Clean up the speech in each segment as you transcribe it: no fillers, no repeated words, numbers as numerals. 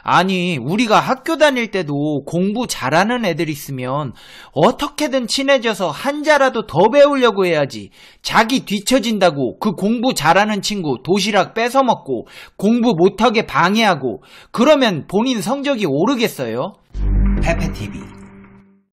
아니, 우리가 학교 다닐 때도 공부 잘하는 애들 있으면 어떻게든 친해져서 한자라도 더 배우려고 해야지. 자기 뒤처진다고 그 공부 잘하는 친구 도시락 뺏어먹고 공부 못하게 방해하고 그러면 본인 성적이 오르겠어요? 페페TV,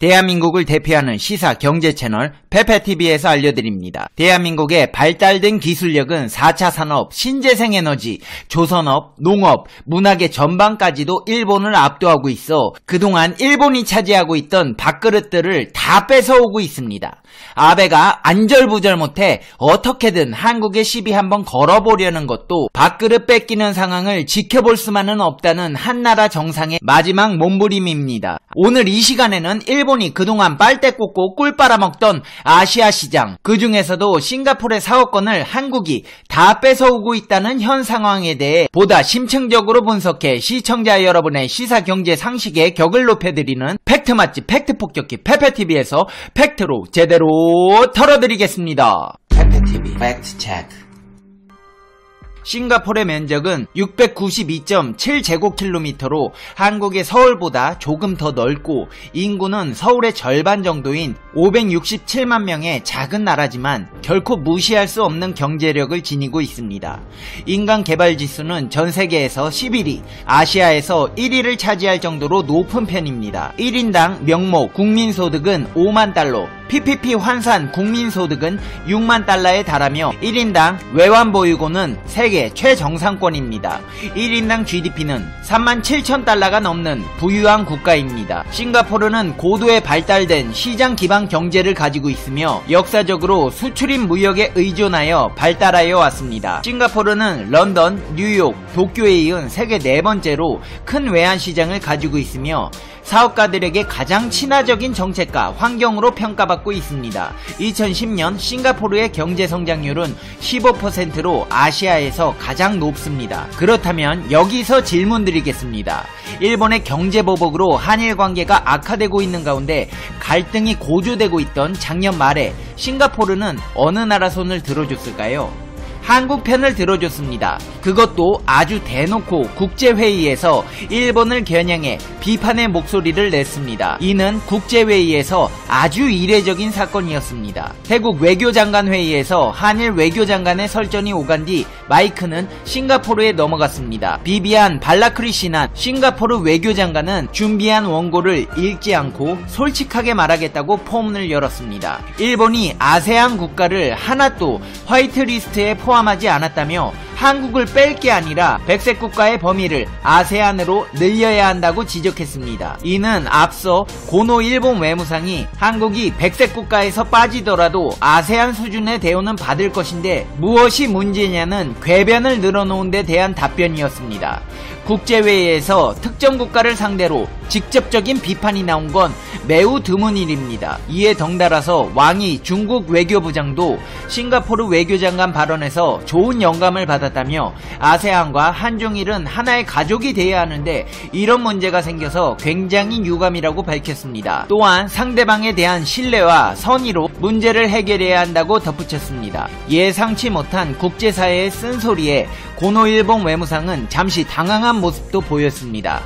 대한민국을 대표하는 시사 경제 채널 페페TV에서 알려드립니다. 대한민국의 발달된 기술력은 4차 산업, 신재생 에너지, 조선업, 농업, 문화계 전반까지도 일본을 압도하고 있어 그동안 일본이 차지하고 있던 밥그릇들을 다 뺏어오고 있습니다. 아베가 안절부절 못해 어떻게든 한국에 시비 한번 걸어보려는 것도 밥그릇 뺏기는 상황을 지켜볼 수만은 없다는 한나라 정상의 마지막 몸부림입니다. 오늘 이 시간에는 일본이 그동안 빨대 꽂고 꿀 빨아먹던 아시아 시장, 그 중에서도 싱가포르의 사업권을 한국이 다 뺏어오고 있다는 현 상황에 대해 보다 심층적으로 분석해 시청자 여러분의 시사 경제 상식의 격을 높여드리는 팩트 맛집 팩트 폭격기 페페TV에서 팩트로 제대로 털어드리겠습니다. 페페TV 팩트 체크. 싱가포르의 면적은 692.7제곱킬로미터로 한국의 서울보다 조금 더 넓고 인구는 서울의 절반 정도인 567만 명의 작은 나라지만 결코 무시할 수 없는 경제력을 지니고 있습니다. 인간 개발 지수는 전 세계에서 11위, 아시아에서 1위를 차지할 정도로 높은 편입니다. 1인당 명목 국민소득은 5만 달러, PPP 환산 국민소득은 6만 달러에 달하며 1인당 외환보유고는 세계 최정상권입니다. 1인당 GDP는 3만 7천 달러가 넘는 부유한 국가입니다. 싱가포르는 고도의 발달된 시장 기반 경제를 가지고 있으며 역사적으로 수출입 무역에 의존하여 발달하여 왔습니다. 싱가포르는 런던, 뉴욕, 도쿄에 이은 세계 네 번째로 큰 외환시장을 가지고 있으며 사업가들에게 가장 친화적인 정책과 환경으로 평가받고 있습니다. 2010년 싱가포르의 경제성장률은 15%로 아시아에서 가장 높습니다. 그렇다면 여기서 질문 드리겠습니다. 일본의 경제보복으로 한일 관계가 악화되고 있는 가운데 갈등이 고조되고 있던 작년 말에 싱가포르는 어느 나라 손을 들어줬을까요? 한국 편을 들어줬습니다. 그것도 아주 대놓고 국제회의에서 일본을 겨냥해 비판의 목소리를 냈습니다. 이는 국제회의에서 아주 이례적인 사건이었습니다. 태국 외교장관 회의에서 한일 외교장관의 설전이 오간 뒤 마이크는 싱가포르에 넘어갔습니다. 비비안 발라크리시난 싱가포르 외교장관은 준비한 원고를 읽지 않고 솔직하게 말하겠다고 포문을 열었습니다. 일본이 아세안 국가를 하나도 화이트리스트에 포함하지 않았다며 한국을 뺄 게 아니라 백색 국가의 범위를 아세안으로 늘려야 한다고 지적했습니다. 이는 앞서 고노 일본 외무상이 한국이 백색 국가에서 빠지더라도 아세안 수준의 대우는 받을 것인데 무엇이 문제냐는 궤변을 늘어놓은 데 대한 답변이었습니다. 국제회의에서 특정 국가를 상대로 직접적인 비판이 나온 건 매우 드문 일입니다. 이에 덩달아서 왕이 중국 외교부장도 싱가포르 외교장관 발언에서 좋은 영감을 받았다며 아세안과 한중일은 하나의 가족이 돼야 하는데 이런 문제가 생겨서 굉장히 유감이라고 밝혔습니다. 또한 상대방에 대한 신뢰와 선의로 문제를 해결해야 한다고 덧붙였습니다. 예상치 못한 국제사회의 쓴소리에 고노 일본 외무상은 잠시 당황한 모습도 보였습니다.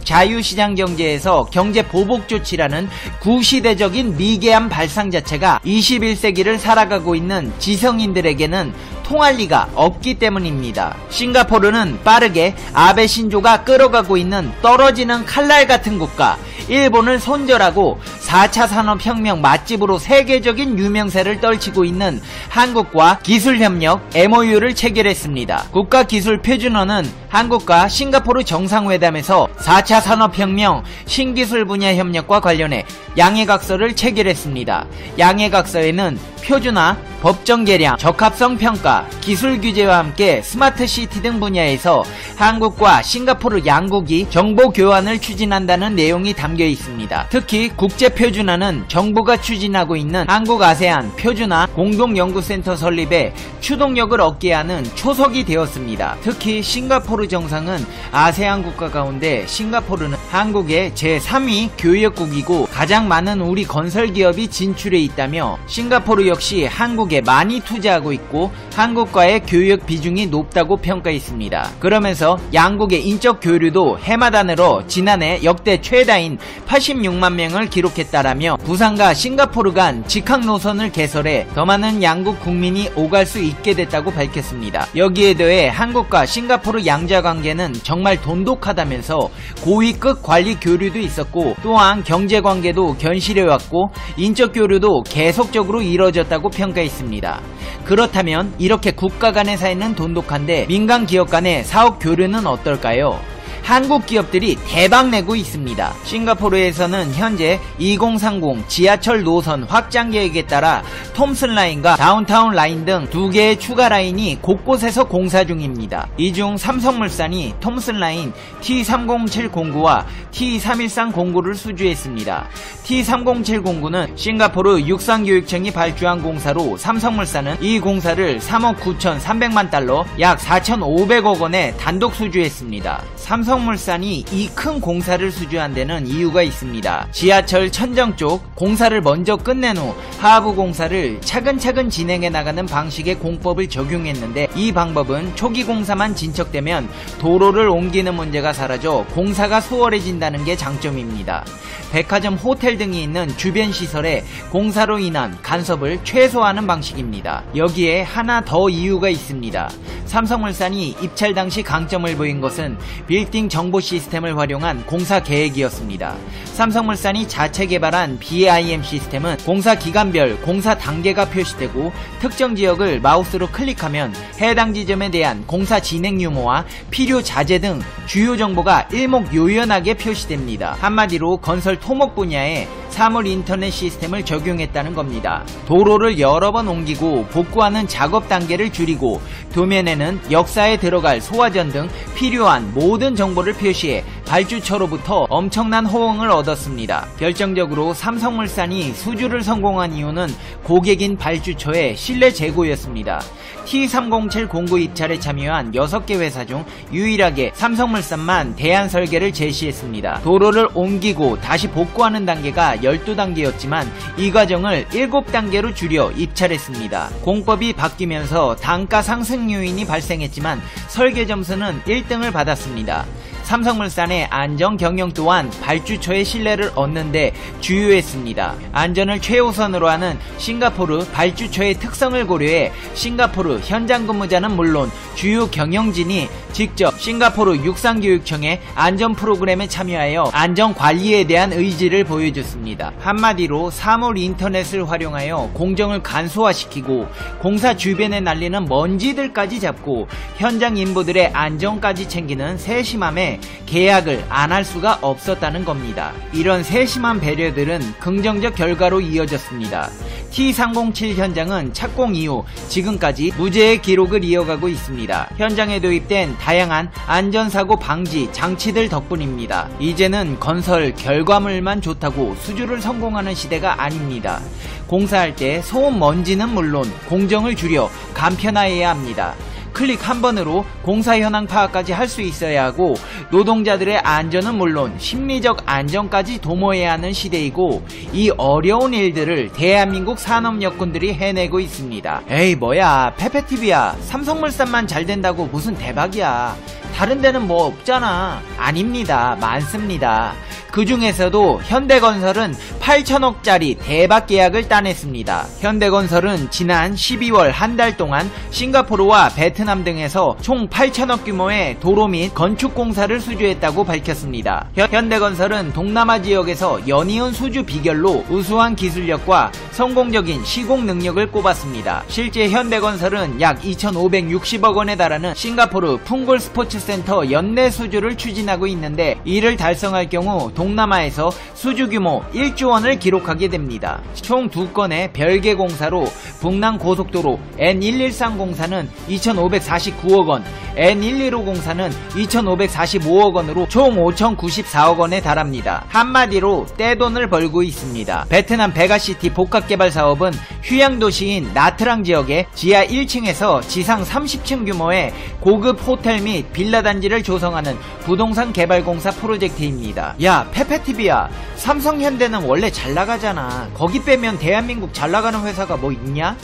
자유시장 경제에서 경제 보복 조치라는 구시대적인 미개한 발상 자체가 21세기를 살아가고 있는 지성인들에게는 통할 리가 없기 때문입니다. 싱가포르는 빠르게 아베 신조가 끌어가고 있는 떨어지는 칼날 같은 국가, 일본을 손절하고 4차 산업혁명 맛집으로 세계적인 유명세를 떨치고 있는 한국과 기술협력 MOU를 체결했습니다. 국가기술표준원은 한국과 싱가포르 정상회담에서 4차 산업혁명 신기술 분야 협력과 관련해 양해각서를 체결했습니다. 양해각서에는 표준화, 법정 개량, 적합성 평가, 기술 규제와 함께 스마트 시티 등 분야에서 한국과 싱가포르 양국이 정보 교환을 추진한다는 내용이 담겨 있습니다. 특히 국제 표준화는 정부가 추진하고 있는 한국 아세안 표준화 공동연구센터 설립에 추동력을 얻게 하는 초석이 되었습니다. 특히 싱가포르 싱가포르 정상은 아세안 국가 가운데 싱가포르는 한국의 제3위 교역국이고 가장 많은 우리 건설기업이 진출해 있다며 싱가포르 역시 한국에 많이 투자하고 있고 한국과의 교역 비중이 높다고 평가했습니다. 그러면서 양국의 인적 교류도 해마다 늘어 지난해 역대 최다인 86만 명을 기록했다라며 부산과 싱가포르 간 직항 노선을 개설해 더 많은 양국 국민이 오갈 수 있게 됐다고 밝혔습니다. 여기에 더해 한국과 싱가포르 양자 관계는 정말 돈독하다면서 고위급 관리 교류도 있었고 또한 경제 관계도 견실해왔고 인적 교류도 계속적으로 이뤄졌다고 평가했습니다. 그렇다면 이렇게 국가 간의 사이는 돈독한데 민간 기업 간의 사업 교류는 어떨까요? 한국 기업들이 대박내고 있습니다. 싱가포르에서는 현재 2030 지하철 노선 확장 계획에 따라 톰슨 라인과 다운타운 라인 등 2개의 추가 라인이 곳곳에서 공사 중입니다. 이 중 삼성물산이 톰슨 라인 T30709와 T31309를 수주했습니다. T30709는 싱가포르 육상교육청이 발주한 공사로 삼성물산은 이 공사를 3억 9,300만 달러 약 4,500억 원에 단독 수주했습니다. 삼성물산이 이 큰 공사를 수주한 데는 이유가 있습니다. 지하철 천정 쪽 공사를 먼저 끝낸 후 하부 공사를 차근차근 진행해 나가는 방식의 공법을 적용했는데 이 방법은 초기 공사만 진척되면 도로를 옮기는 문제가 사라져 공사가 수월해진다는 게 장점입니다. 백화점, 호텔 등이 있는 주변 시설에 공사로 인한 간섭을 최소화하는 방식입니다. 여기에 하나 더 이유가 있습니다. 삼성물산이 입찰 당시 강점을 보인 것은 빌딩 정보 시스템을 활용한 공사 계획이었습니다. 삼성물산이 자체 개발한 BIM 시스템은 공사 기간별 공사 단계가 표시되고 특정 지역을 마우스로 클릭하면 해당 지점에 대한 공사 진행 유무와 필요 자재 등 주요 정보가 일목요연하게 표시됩니다. 한마디로 건설 토목 분야에 사물 인터넷 시스템을 적용했다는 겁니다. 도로를 여러 번 옮기고 복구하는 작업 단계를 줄이고 도면에는 역사에 들어갈 소화전 등 필요한 모든 정보를 표시해 발주처로부터 엄청난 호응을 얻었습니다. 결정적으로 삼성물산이 수주를 성공한 이유는 고객인 발주처의 신뢰 제고였습니다. T30709 입찰에 참여한 6개 회사 중 유일하게 삼성물산만 대안 설계를 제시했습니다. 도로를 옮기고 다시 복구하는 단계가 12단계였지만 이 과정을 7단계로 줄여 입찰했습니다. 공법이 바뀌면서 단가 상승 요인이 발생했지만 설계 점수는 1등을 받았습니다. 삼성물산의 안전 경영 또한 발주처의 신뢰를 얻는 데 주요했습니다. 안전을 최우선으로 하는 싱가포르 발주처의 특성을 고려해 싱가포르 현장 근무자는 물론 주요 경영진이 직접 싱가포르 육상교육청의 안전 프로그램에 참여하여 안전 관리에 대한 의지를 보여줬습니다. 한마디로 사물 인터넷을 활용하여 공정을 간소화시키고 공사 주변에 날리는 먼지들까지 잡고 현장 인부들의 안전까지 챙기는 세심함에 계약을 안 할 수가 없었다는 겁니다. 이런 세심한 배려들은 긍정적 결과로 이어졌습니다. T307 현장은 착공 이후 지금까지 무죄의 기록을 이어가고 있습니다. 현장에 도입된 다양한 안전사고 방지 장치들 덕분입니다. 이제는 건설 결과물만 좋다고 수주를 성공하는 시대가 아닙니다. 공사할 때 소음 먼지는 물론 공정을 줄여 간편화해야 합니다. 클릭 한 번으로 공사 현황 파악까지 할 수 있어야 하고 노동자들의 안전은 물론 심리적 안전까지 도모해야 하는 시대이고 이 어려운 일들을 대한민국 산업여군들이 해내고 있습니다. 에이 뭐야 페페TV야 삼성물산만 잘 된다고 무슨 대박이야. 다른 데는 뭐 없잖아. 아닙니다. 많습니다. 그 중에서도 현대건설은 8천억짜리 대박 계약을 따냈습니다. 현대건설은 지난 12월 한 달 동안 싱가포르와 베트남 등에서 총 8천억 규모의 도로 및 건축 공사를 수주했다고 밝혔습니다. 현대건설은 동남아 지역에서 연이은 수주 비결로 우수한 기술력과 성공적인 시공 능력을 꼽았습니다. 실제 현대건설은 약 2,560억 원에 달하는 싱가포르 풍골 스포츠센터 연내 수주를 추진하고 있는데 이를 달성할 경우 동남아에서 수주 규모 1조 원을 기록하게 됩니다. 총 2건의 별개 공사로 북남 고속도로 N113 공사는 2,549억 원, N115 공사는 2,545억 원으로 총 5,094억 원에 달합니다. 한마디로 떼돈을 벌고 있습니다. 베트남 베가시티 복합개발 사업은 휴양도시인 나트랑 지역의 지하 1층에서 지상 30층 규모의 고급 호텔 및 빌라 단지를 조성하는 부동산 개발 공사 프로젝트입니다. 야, 페페TV야, 삼성현대는 원래 잘 나가잖아. 거기 빼면 대한민국 잘 나가는 회사가 뭐 있냐?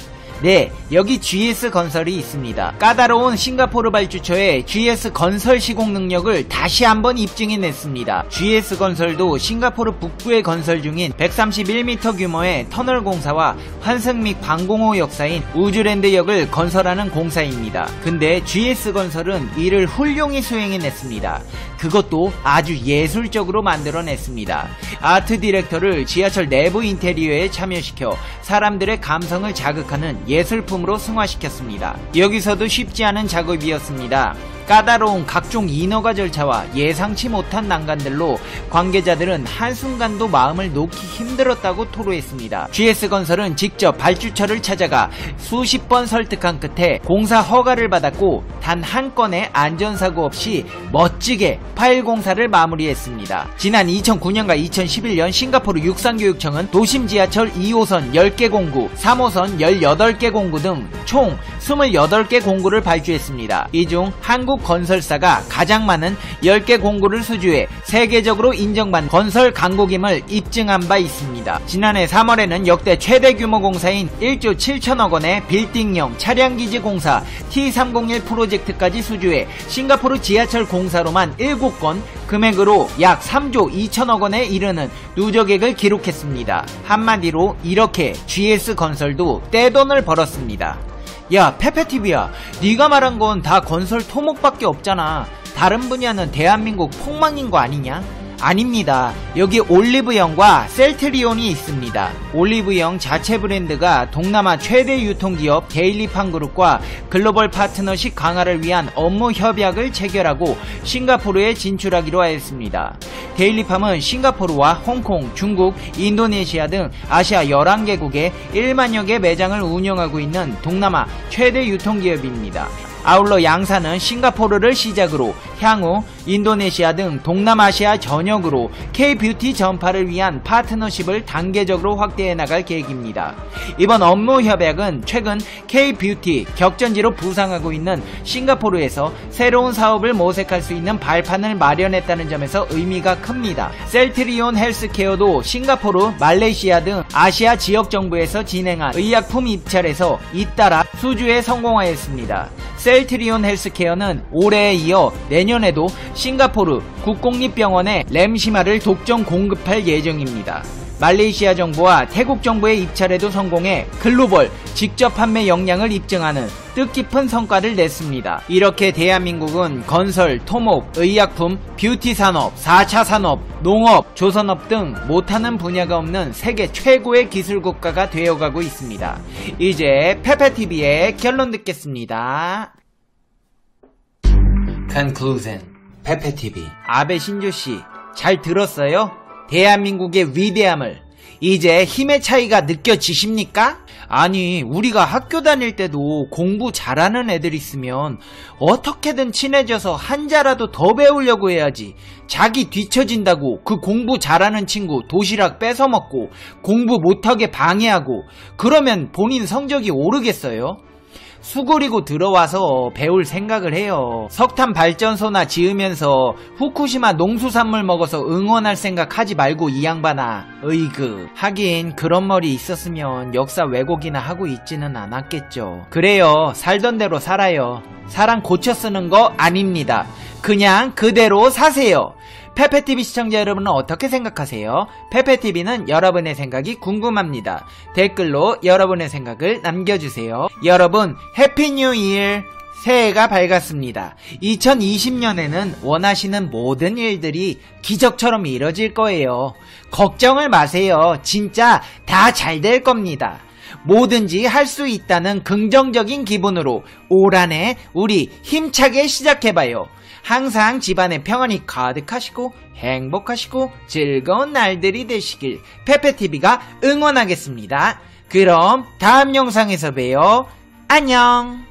네, 여기 GS건설이 있습니다. 까다로운 싱가포르 발주처의 GS건설 시공 능력을 다시 한번 입증해냈습니다. GS건설도 싱가포르 북부에 건설 중인 131m 규모의 터널 공사와 환승 및 관공호 역사인 우즈랜드역을 건설하는 공사입니다. 근데 GS건설은 이를 훌륭히 수행해냈습니다. 그것도 아주 예술적으로 만들어냈습니다. 아트 디렉터를 지하철 내부 인테리어에 참여시켜 사람들의 감성을 자극하는 예술품으로 승화시켰습니다. 여기서도 쉽지 않은 작업이었습니다. 까다로운 각종 인허가 절차와 예상치 못한 난관들로 관계자들은 한순간도 마음을 놓기 힘들었다고 토로했습니다. GS건설은 직접 발주처를 찾아가 수십 번 설득한 끝에 공사 허가를 받았고 단 한 건의 안전사고 없이 멋지게 파일 공사를 마무리했습니다. 지난 2009년과 2011년 싱가포르 육상교육청은 도심 지하철 2호선 10개 공구, 3호선 18개 공구 등 총 28개 공구를 발주했습니다. 이 중 한국 건설사가 가장 많은 10개 공구를 수주해 세계적으로 인정받는 건설 강국임을 입증한 바 있습니다. 지난해 3월에는 역대 최대 규모 공사인 1조 7천억 원의 빌딩형 차량기지 공사 T301 프로젝트까지 수주해 싱가포르 지하철 공사로만 7건, 금액으로 약 3조 2천억 원에 이르는 누적액을 기록했습니다. 한마디로 이렇게 GS건설도 떼돈을 벌었습니다. 야, 페페TV야, 네가 말한 건 다 건설 토목밖에 없잖아. 다른 분야는 대한민국 폭망인 거 아니냐? 아닙니다. 여기 올리브영과 셀트리온이 있습니다. 올리브영 자체 브랜드가 동남아 최대 유통기업 데일리팜그룹과 글로벌 파트너십 강화를 위한 업무 협약을 체결하고 싱가포르에 진출하기로 하였습니다. 데일리팜은 싱가포르와 홍콩, 중국, 인도네시아 등 아시아 11개국에 1만여 개 매장을 운영하고 있는 동남아 최대 유통기업입니다. 아울러 양사는 싱가포르를 시작으로 향후 인도네시아 등 동남아시아 전역으로 K-뷰티 전파를 위한 파트너십을 단계적으로 확대해 나갈 계획입니다. 이번 업무 협약은 최근 K-뷰티 격전지로 부상하고 있는 싱가포르에서 새로운 사업을 모색할 수 있는 발판을 마련했다는 점에서 의미가 큽니다. 셀트리온 헬스케어도 싱가포르, 말레이시아 등 아시아 지역 정부에서 진행한 의약품 입찰에서 잇따라 수주에 성공하였습니다. 셀트리온 헬스케어는 올해에 이어 내년에도 싱가포르 국공립병원에 램시마를 독점 공급할 예정입니다. 말레이시아 정부와 태국 정부의 입찰에도 성공해 글로벌 직접 판매 역량을 입증하는 뜻깊은 성과를 냈습니다. 이렇게 대한민국은 건설, 토목, 의약품, 뷰티 산업, 4차 산업, 농업, 조선업 등 못하는 분야가 없는 세계 최고의 기술 국가가 되어가고 있습니다. 이제 페페TV의 결론 듣겠습니다. Conclusion. 페페TV. 아베 신조씨, 잘 들었어요? 대한민국의 위대함을. 이제 힘의 차이가 느껴지십니까? 아니, 우리가 학교 다닐 때도 공부 잘하는 애들 있으면 어떻게든 친해져서 한자라도 더 배우려고 해야지. 자기 뒤처진다고 그 공부 잘하는 친구 도시락 뺏어먹고 공부 못하게 방해하고 그러면 본인 성적이 오르겠어요? 수그리고 들어와서 배울 생각을 해요. 석탄 발전소나 지으면서 후쿠시마 농수산물 먹어서 응원할 생각 하지 말고 이 양반아. 으이그. 하긴 그런 머리 있었으면 역사 왜곡이나 하고 있지는 않았겠죠. 그래요. 살던 대로 살아요. 사람 고쳐 쓰는 거 아닙니다. 그냥 그대로 사세요. 페페TV 시청자 여러분은 어떻게 생각하세요? 페페TV는 여러분의 생각이 궁금합니다. 댓글로 여러분의 생각을 남겨주세요. 여러분, 해피 뉴 이어! 새해가 밝았습니다. 2020년에는 원하시는 모든 일들이 기적처럼 이뤄질 거예요. 걱정을 마세요. 진짜 다 잘 될 겁니다. 뭐든지 할 수 있다는 긍정적인 기분으로 올 한 해 우리 힘차게 시작해봐요. 항상 집안에 평안이 가득하시고 행복하시고 즐거운 날들이 되시길 페페TV가 응원하겠습니다. 그럼 다음 영상에서 봬요. 안녕.